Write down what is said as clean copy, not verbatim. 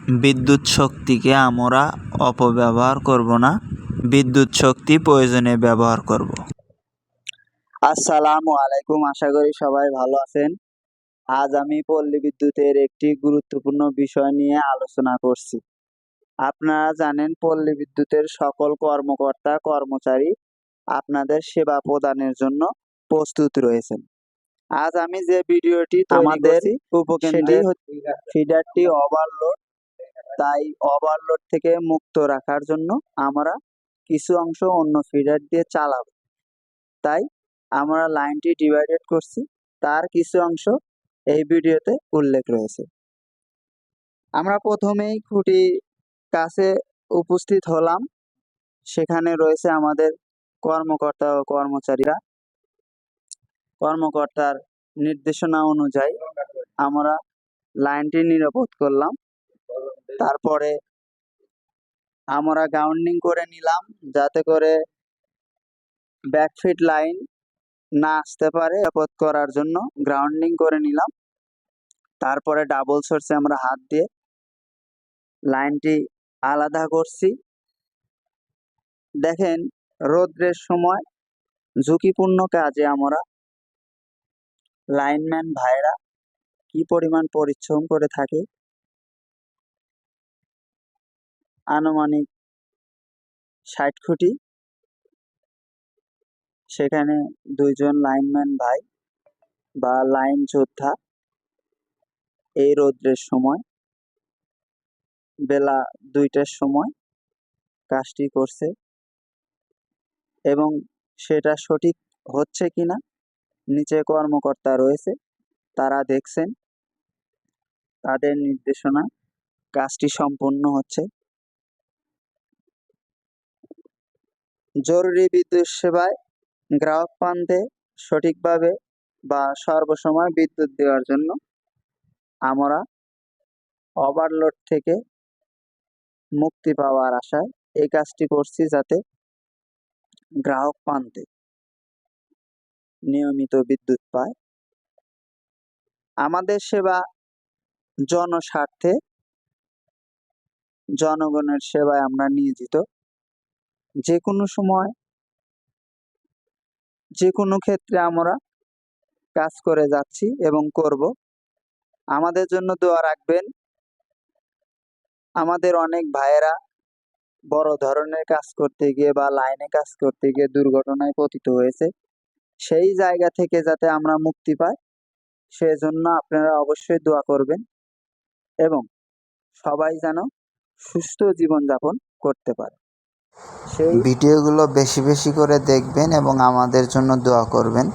বিদ্যুৎ শক্তিকে আমরা অপব্যবহার করব না, বিদ্যুৎ শক্তি প্রয়োজনে ব্যবহার করব। আসসালামু আলাইকুম, আশা করি সবাই ভালো আছেন। আজ আমি পল্লী বিদ্যুতের একটি গুরুত্বপূর্ণ বিষয় নিয়ে আলোচনা করছি। আপনারা জানেন, পল্লী বিদ্যুতের সকল কর্মকর্তা কর্মচারী আপনাদের সেবা প্রদানের জন্য প্রস্তুত রয়েছেন। আজ আমি যে ভিডিওটি আমাদের উপকেন্দ্রে ফিডারটি ওভারলোড, তাই ওভারলোড থেকে মুক্ত রাখার জন্য আমরা কিছু অংশ অন্য ফিডার দিয়ে চালাবো। তাই আমরা লাইনটি ডিভাইডেড করছি, তার কিছু অংশ এই ভিডিওতে উল্লেখ রয়েছে। আমরা প্রথমেই খুঁটি কাছে উপস্থিত হলাম। সেখানে রয়েছে আমাদের কর্মকর্তা ও কর্মচারীরা। কর্মকর্তার নির্দেশনা অনুযায়ী আমরা লাইনটি নিরাপদ করলাম। তারপরে আমরা গ্রাউন্ডিং করে নিলাম, যাতে করে ব্যাকফিট লাইন না আসতে পারে। নিরাপদ করার জন্য গ্রাউন্ডিং করে নিলাম। তারপরে ডাবল সোর্সে আমরা হাত দিয়ে লাইনটি আলাদা করছি। দেখেন, রৌদ্রের সময় ঝুঁকিপূর্ণ কাজে আমরা লাইনম্যান ভাইরা কি পরিমাণ পরিশ্রম করে থাকে। আনুমানিক 60 খুঁটি, সেখানে 2 জন লাইনম্যান ভাই বা লাইন যোদ্ধা এই রৌদ্রের সময় বেলা 2টার সময় কাজটি করছে, এবং সেটা সঠিক হচ্ছে কিনা নিচে কর্মকর্তা রয়েছে, তারা দেখছেন। তাদের নির্দেশনা কাজটি সম্পন্ন হচ্ছে। জরুরি বিদ্যুৎ সেবায় গ্রাহক প্রান্তে সঠিকভাবে বা সর্বসময় বিদ্যুৎ দেওয়ার জন্য আমরা ওভারলোড থেকে মুক্তি পাওয়ার আশায় এই কাজটি করছি, যাতে গ্রাহক প্রান্তে নিয়মিত বিদ্যুৎ পায়। আমাদের সেবা জনস্বার্থে, জনগণের সেবায় আমরা নিয়োজিত। যে কোনো সময়, যে কোনো ক্ষেত্রে আমরা কাজ করে যাচ্ছি এবং করব। আমাদের জন্য দোয়া রাখবেন। আমাদের অনেক ভাইয়েরা বড় ধরনের কাজ করতে গিয়ে বা লাইনে কাজ করতে গিয়ে দুর্ঘটনায় পতিত হয়েছে। সেই জায়গা থেকে যাতে আমরা মুক্তি পাই, সেজন্য আপনারা অবশ্যই দোয়া করবেন, এবং সবাই যেন সুস্থ জীবনযাপন করতে পারে। সেই ভিডিওগুলো বেশি বেশি করে দেখবেন এবং আমাদের জন্য দোয়া করবেন।